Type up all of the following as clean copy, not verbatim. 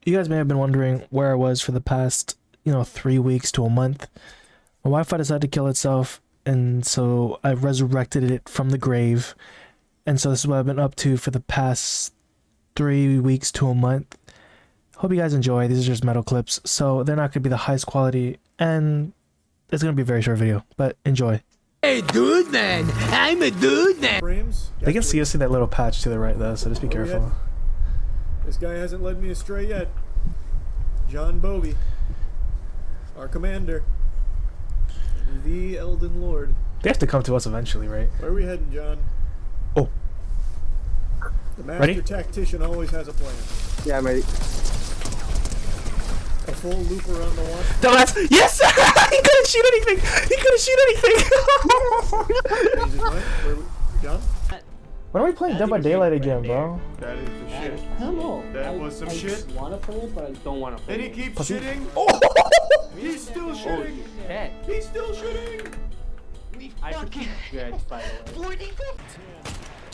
You guys may have been wondering where I was for the past, 3 weeks to a month. My Wi-Fi decided to kill itself, and so I resurrected it from the grave. And so this is what I've been up to for the past 3 weeks to a month. Hope you guys enjoy. These are just metal clips, so they're not going to be the highest quality, and it's going to be a very short video, but enjoy. Hey, dude, man. I'm a dude, man. Frames. They can see that little patch to the right, though, so just be careful. This guy hasn't led me astray yet. John Bovey, our commander, the Elden Lord. They have to come to us eventually, right? Where are we heading, John? Oh. The master Ready? tactician always has a plan. Yeah, I'm ready. A full loop around the watch. Dumbass! Yes! He couldn't shoot anything! He couldn't shoot anything! Jesus, what? Where we, John? When are we playing Dead by Daylight again, bro? That is the shit. I don't know. That was some shit. I want to play it, but I don't want to play And he it. keeps Pussy. shitting. Oh! He's still shitting. Shit. He's still shitting. I should keep judged, by the way.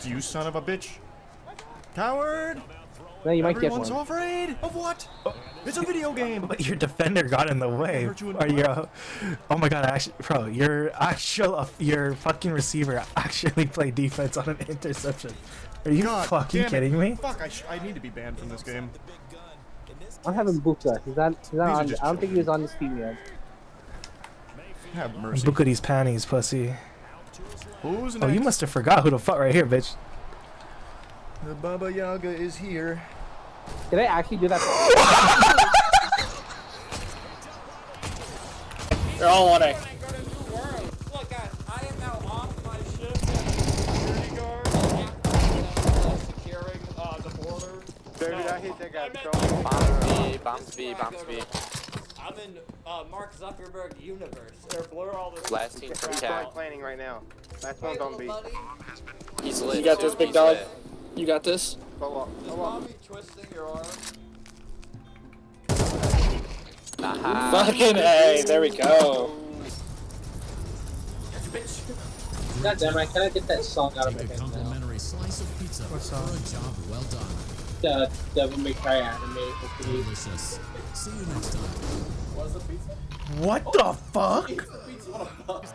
You son of a bitch. Coward. No, you might get Everyone's one. afraid of what? It's a video game. But your defender got in the way. Hurt you in Or the your, oh my god, actually, bro, your fucking receiver actually played defense on an interception. Are you God fucking damn it. kidding me? Fuck, I need to be banned from this game. I'm having Buka. He's not These are on. just I don't think he was on this team yet. Have mercy. Bookie's panties, pussy. Who's next? Oh, you must have forgot who the fuck right here, bitch. The Baba Yaga is here. Did I actually do that? They're all on it. Look, guys, I am now off my shift as security guard. Securing the border. Dude, I hit that guy. Bombs B. I'm in Mark Zuckerberg universe. Or blur all this. Last team from He's Cal. probably planning right now. Last one's on B. He's lit. You got this, big He's dog? lit. You got this? Hold on. Is Bobby twisting your arm? Aha. Fucking A, there we go. God damn it! Can I get that song out of my Take a head now? complimentary slice of pizza What for song? a job well done. The Devil May Cry anime. Hopefully. Delicious. See you next time. What's the pizza? What the fuck? Pizza, what a fuck.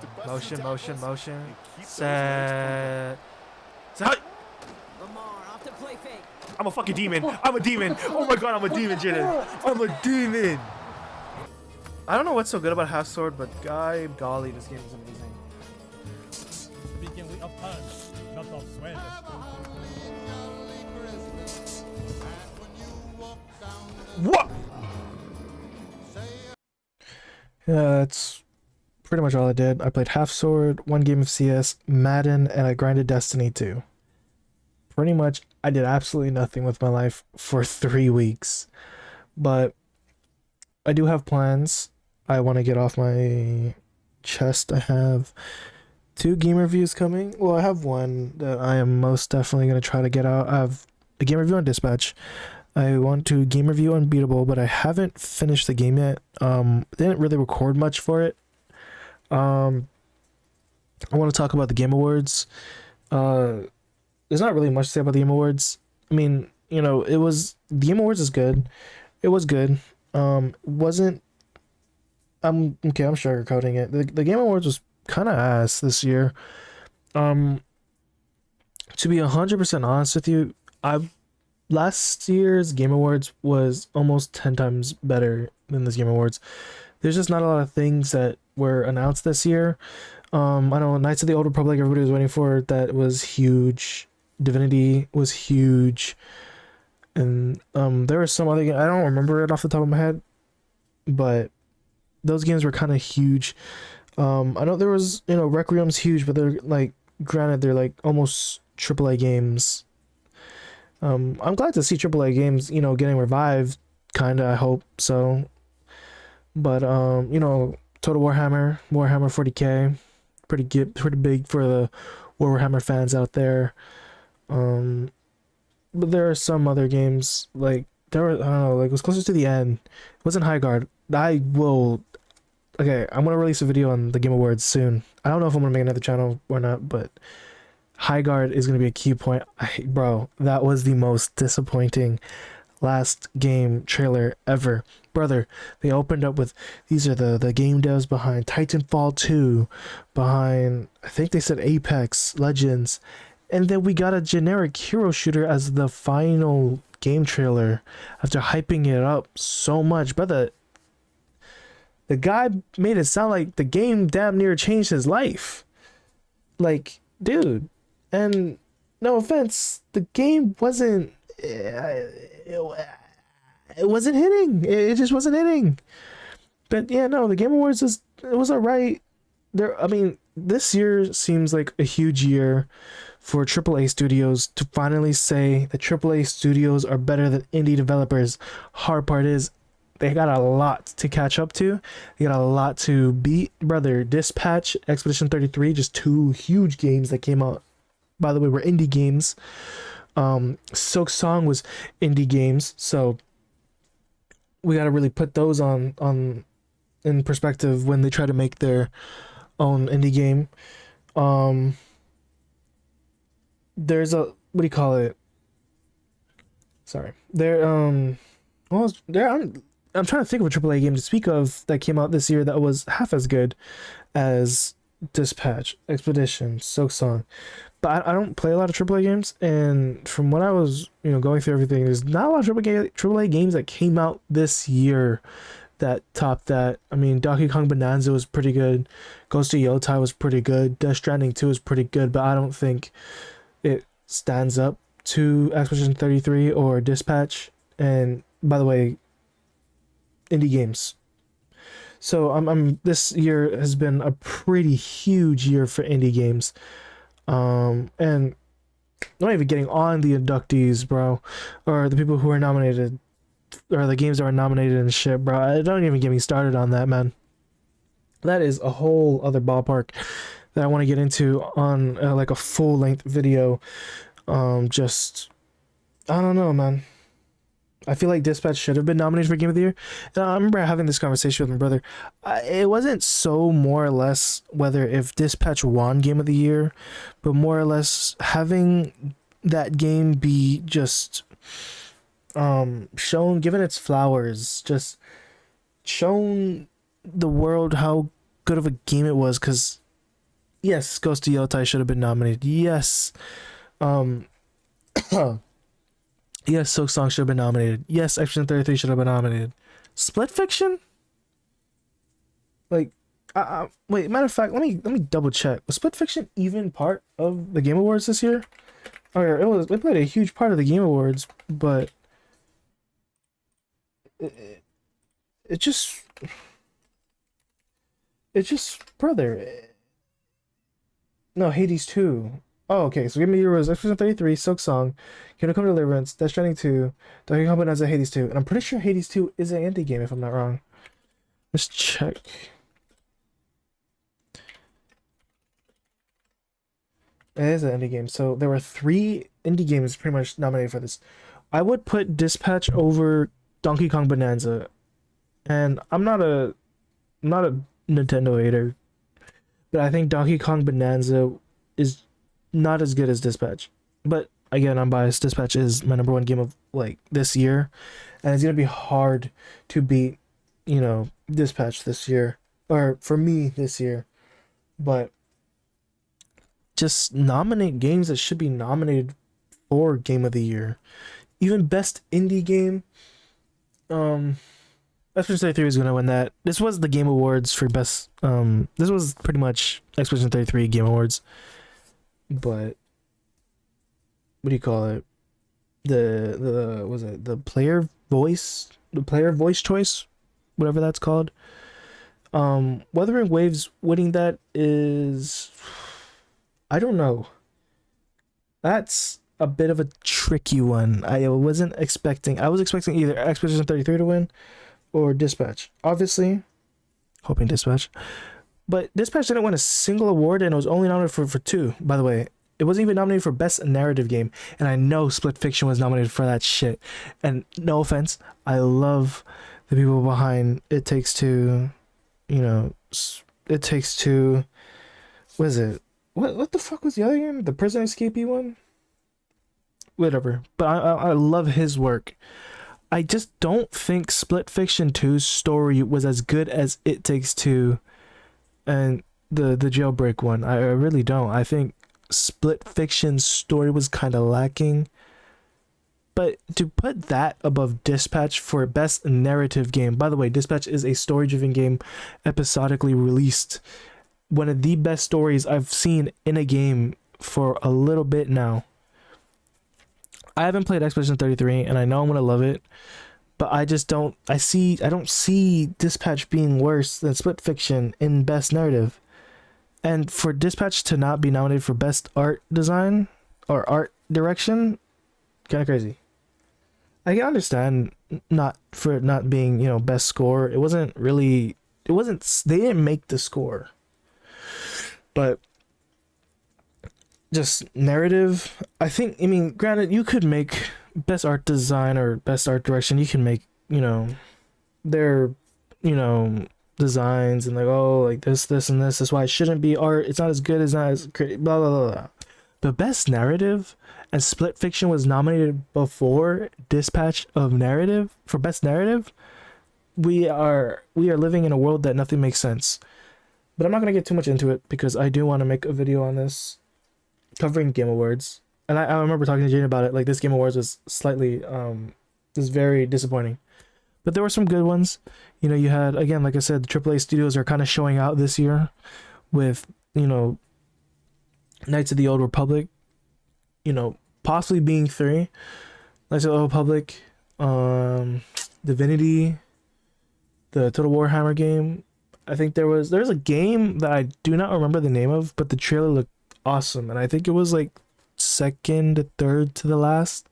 Motion. Set. I'm a fucking demon. I'm a demon. Oh my god, I'm a demon, Jaden. I'm a demon. I don't know what's so good about Half Sword, but golly, this game is amazing. Speaking of time, not of sweat. What? Yeah, that's pretty much all I did. I played Half Sword, one game of CS, Madden, and I grinded Destiny 2. Pretty much, I did absolutely nothing with my life for 3 weeks. But I do have plans. I want to get off my chest. I have 2 game reviews coming. Well, I have one that I am most definitely going to try to get out. I have a game review on Dispatch. I want to game review Unbeatable, but I haven't finished the game yet. Didn't really record much for it. I want to talk about the Game Awards. There's not really much to say about the Game Awards. I mean, the Game Awards is good. It was good. Wasn't. I'm sugarcoating it. The Game Awards was kind of ass this year. To be 100% honest with you, last year's Game Awards was almost 10 times better than this Game Awards. There's just not a lot of things that were announced this year. I know Knights of the Old Republic, everybody was waiting for. That was huge. Divinity was huge. And there were some other games. I don't remember it off the top of my head. But those games were kind of huge. I know there was, Requiem's huge, but they're like, granted, they're like almost AAA games. I'm glad to see AAA games, getting revived, kinda, I hope so. But, Total Warhammer 40K, pretty big for the Warhammer fans out there. But there are some other games, like, I don't know, like, it was closer to the end. It wasn't Highguard. Okay, I'm gonna release a video on the Game Awards soon. I don't know if I'm gonna make another channel or not, but Highguard is gonna be a key point. Bro, that was the most disappointing last game trailer ever. Brother, they opened up with, these are the game devs behind Titanfall 2, behind, I think they said Apex Legends, and then we got a generic hero shooter as the final game trailer after hyping it up so much. Brother, the guy made it sound like the game damn near changed his life. Like, dude, and no offense, the game wasn't, it wasn't hitting. It just wasn't hitting. But yeah, no, the Game Awards it was alright. I mean, this year seems like a huge year for AAA studios to finally say that AAA studios are better than indie developers. Hard part is they got a lot to catch up to. They got a lot to beat. Brother, Dispatch, Expedition 33, just two huge games that came out. By the way, were indie games. Silk Song was indie games, so we got to really put those on in perspective when they try to make their own indie game. There's a, what do you call it? Sorry. I'm trying to think of a AAA game to speak of that came out this year that was half as good as Dispatch, Expedition, Silk Song. But I don't play a lot of AAA games, and from what I was, going through everything, there's not a lot of AAA games that came out this year that topped that. I mean, Donkey Kong Bonanza was pretty good, Ghost of Yotai was pretty good, Death Stranding 2 was pretty good, but I don't think it stands up to Expedition 33 or Dispatch. And by the way, indie games. So I'm this year has been a pretty huge year for indie games. And I'm not even getting on the inductees, bro, or the people who are nominated, or the games that were nominated and shit, bro. Don't even get me started on that, man. That is a whole other ballpark that I want to get into on like a full length video. Just, I don't know, man. I feel like Dispatch should have been nominated for Game of the Year. And I remember having this conversation with my brother. It wasn't so more or less whether if Dispatch won Game of the Year, but more or less having that game be just shown, given its flowers, just shown the world how good of a game it was. Because yes, Ghost of Yotai should have been nominated. Yes, yes, Silk Song should have been nominated. Yes, Expedition 33 should have been nominated. Split Fiction? Like, wait, matter of fact, let me double check. Was Split Fiction even part of the Game Awards this year? Oh yeah, it played a huge part of the Game Awards, but it just, brother. No, Hades 2. Oh, okay, so Game of the Year was Expedition 33, Silk Song, Kingdom Come Deliverance, Death Stranding 2, Donkey Kong Bonanza, Hades 2. And I'm pretty sure Hades 2 is an indie game, if I'm not wrong. Let's check. It is an indie game. So there were 3 indie games pretty much nominated for this. I would put Dispatch over Donkey Kong Bonanza. And I'm not a Nintendo hater, but I think Donkey Kong Bonanza is not as good as Dispatch. But again, I'm biased. Dispatch is my #1 game of like this year, and it's gonna be hard to beat, Dispatch this year, or for me this year. But just nominate games that should be nominated for Game of the Year, even best indie game. Expedition 33 is gonna win that. This was the Game Awards for best. This was pretty much Expedition 33 Game Awards. But what do you call it? The player voice choice, whatever that's called. Wuthering Waves winning that is, I don't know. That's a bit of a tricky one. I was expecting either Expedition 33 to win or Dispatch. Obviously, hoping Dispatch. But Dispatch didn't win a single award, and it was only nominated for 2, by the way. It wasn't even nominated for Best Narrative Game, and I know Split Fiction was nominated for that shit. And no offense, I love the people behind It Takes Two, It Takes Two, what is it? What the fuck was the other game? The Prison Escapee one? Whatever. But I love his work. I just don't think Split Fiction 2's story was as good as It Takes Two and the Jailbreak one. I really don't. I think Split Fiction's story was kind of lacking. But to put that above Dispatch for best narrative game, by the way, Dispatch is a story-driven game episodically released. One of the best stories I've seen in a game for a little bit now. I haven't played Expedition 33 and I know I'm going to love it, but I just don't see Dispatch being worse than Split Fiction in best narrative. And for Dispatch to not be nominated for best art design or art direction, kind of crazy. I can understand not being, you know, best score. They didn't make the score. But just narrative, I mean, granted, you could make best art design or best art direction. You can make, you know, their, you know, designs and like, oh, like this, and this. That's why it shouldn't be art. It's not as good, it's not as great, blah, blah, blah, blah. But best narrative, and Split Fiction was nominated before Dispatch of narrative for best narrative. We are living in a world that nothing makes sense. But I'm not gonna get too much into it because I do want to make a video on this covering Game Awards. And I remember talking to Jane about it. Like, this Game Awards was slightly was very disappointing. But there were some good ones. You know, you had, again, like I said, the AAA studios are kind of showing out this year with, you know, Knights of the Old Republic, you know, possibly being 3. Knights of the Old Republic, Divinity, the Total Warhammer game. I think there's a game that I do not remember the name of, but the trailer looked awesome, and I think it was like second to third to the last.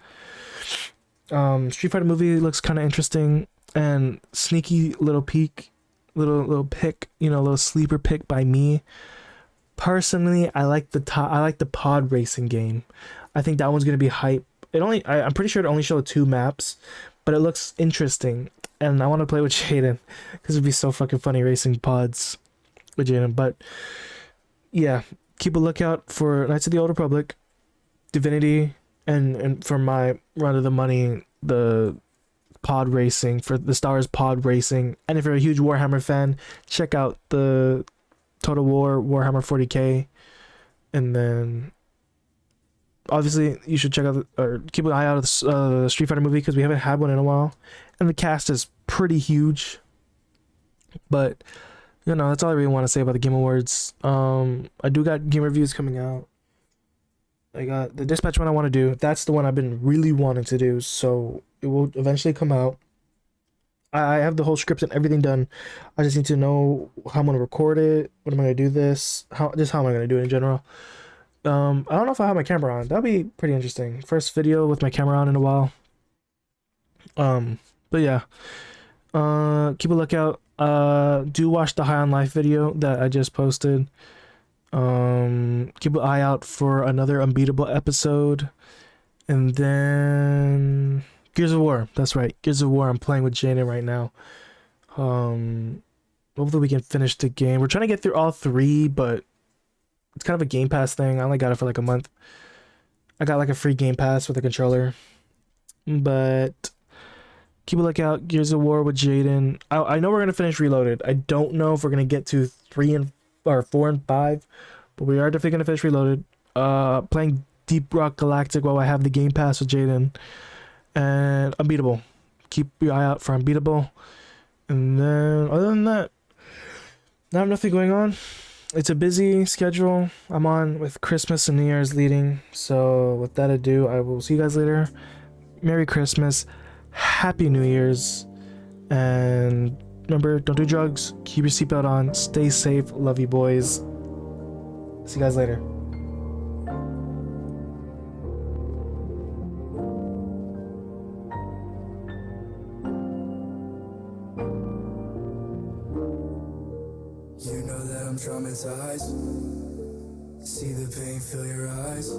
Street Fighter movie looks kind of interesting, and sneaky little peek, little pick, you know, little sleeper pick by me. Personally, I like the pod racing game. I think that one's gonna be hype. I'm pretty sure it only showed 2 maps, but it looks interesting, and I want to play with Jaden because it'd be so fucking funny racing pods with Jaden. But yeah, keep a lookout for Knights of the Old Republic, Divinity, and for my run of the money, the pod racing, for the Star Wars pod racing. And if you're a huge Warhammer fan, check out the Total War Warhammer 40k, and then obviously you should check out or keep an eye out of the Street Fighter movie because we haven't had one in a while, and the cast is pretty huge. But you know, that's all I really want to say about the Game Awards. I do got game reviews coming out. I got the Dispatch one I want to do. That's the one I've been really wanting to do, so it will eventually come out. I have the whole script and everything done. I just need to know how I'm gonna record it. What am I gonna do this? How am I gonna do it in general? I don't know if I have my camera on. That'd be pretty interesting. First video with my camera on in a while. But yeah. Keep a lookout. Do watch the High on Life video that I just posted. Keep an eye out for another Unbeatable episode. And then Gears of War. That's right. Gears of War. I'm playing with Jaden right now. Hopefully we can finish the game. We're trying to get through all 3, but it's kind of a Game Pass thing. I only got it for like a month. I got like a free Game Pass with a controller. But keep a lookout. Gears of War with Jaden. I know we're gonna finish Reloaded. I don't know if we're gonna get to 4 and 5, but we are definitely gonna finish Reloaded. Playing Deep Rock Galactic while I have the Game Pass with Jaden, and Unbeatable. Keep your eye out for Unbeatable. And then other than that, I have nothing going on. It's a busy schedule I'm on with Christmas and New Year's leading. So with that ado, I will see you guys later. Merry Christmas, Happy New Year's, and remember, don't do drugs, keep your seatbelt on, stay safe, love you boys. See you guys later. You know that I'm traumatized. See the pain, fill your eyes.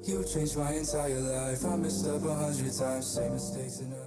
You changed my entire life. I messed up 100 times, same mistakes enough.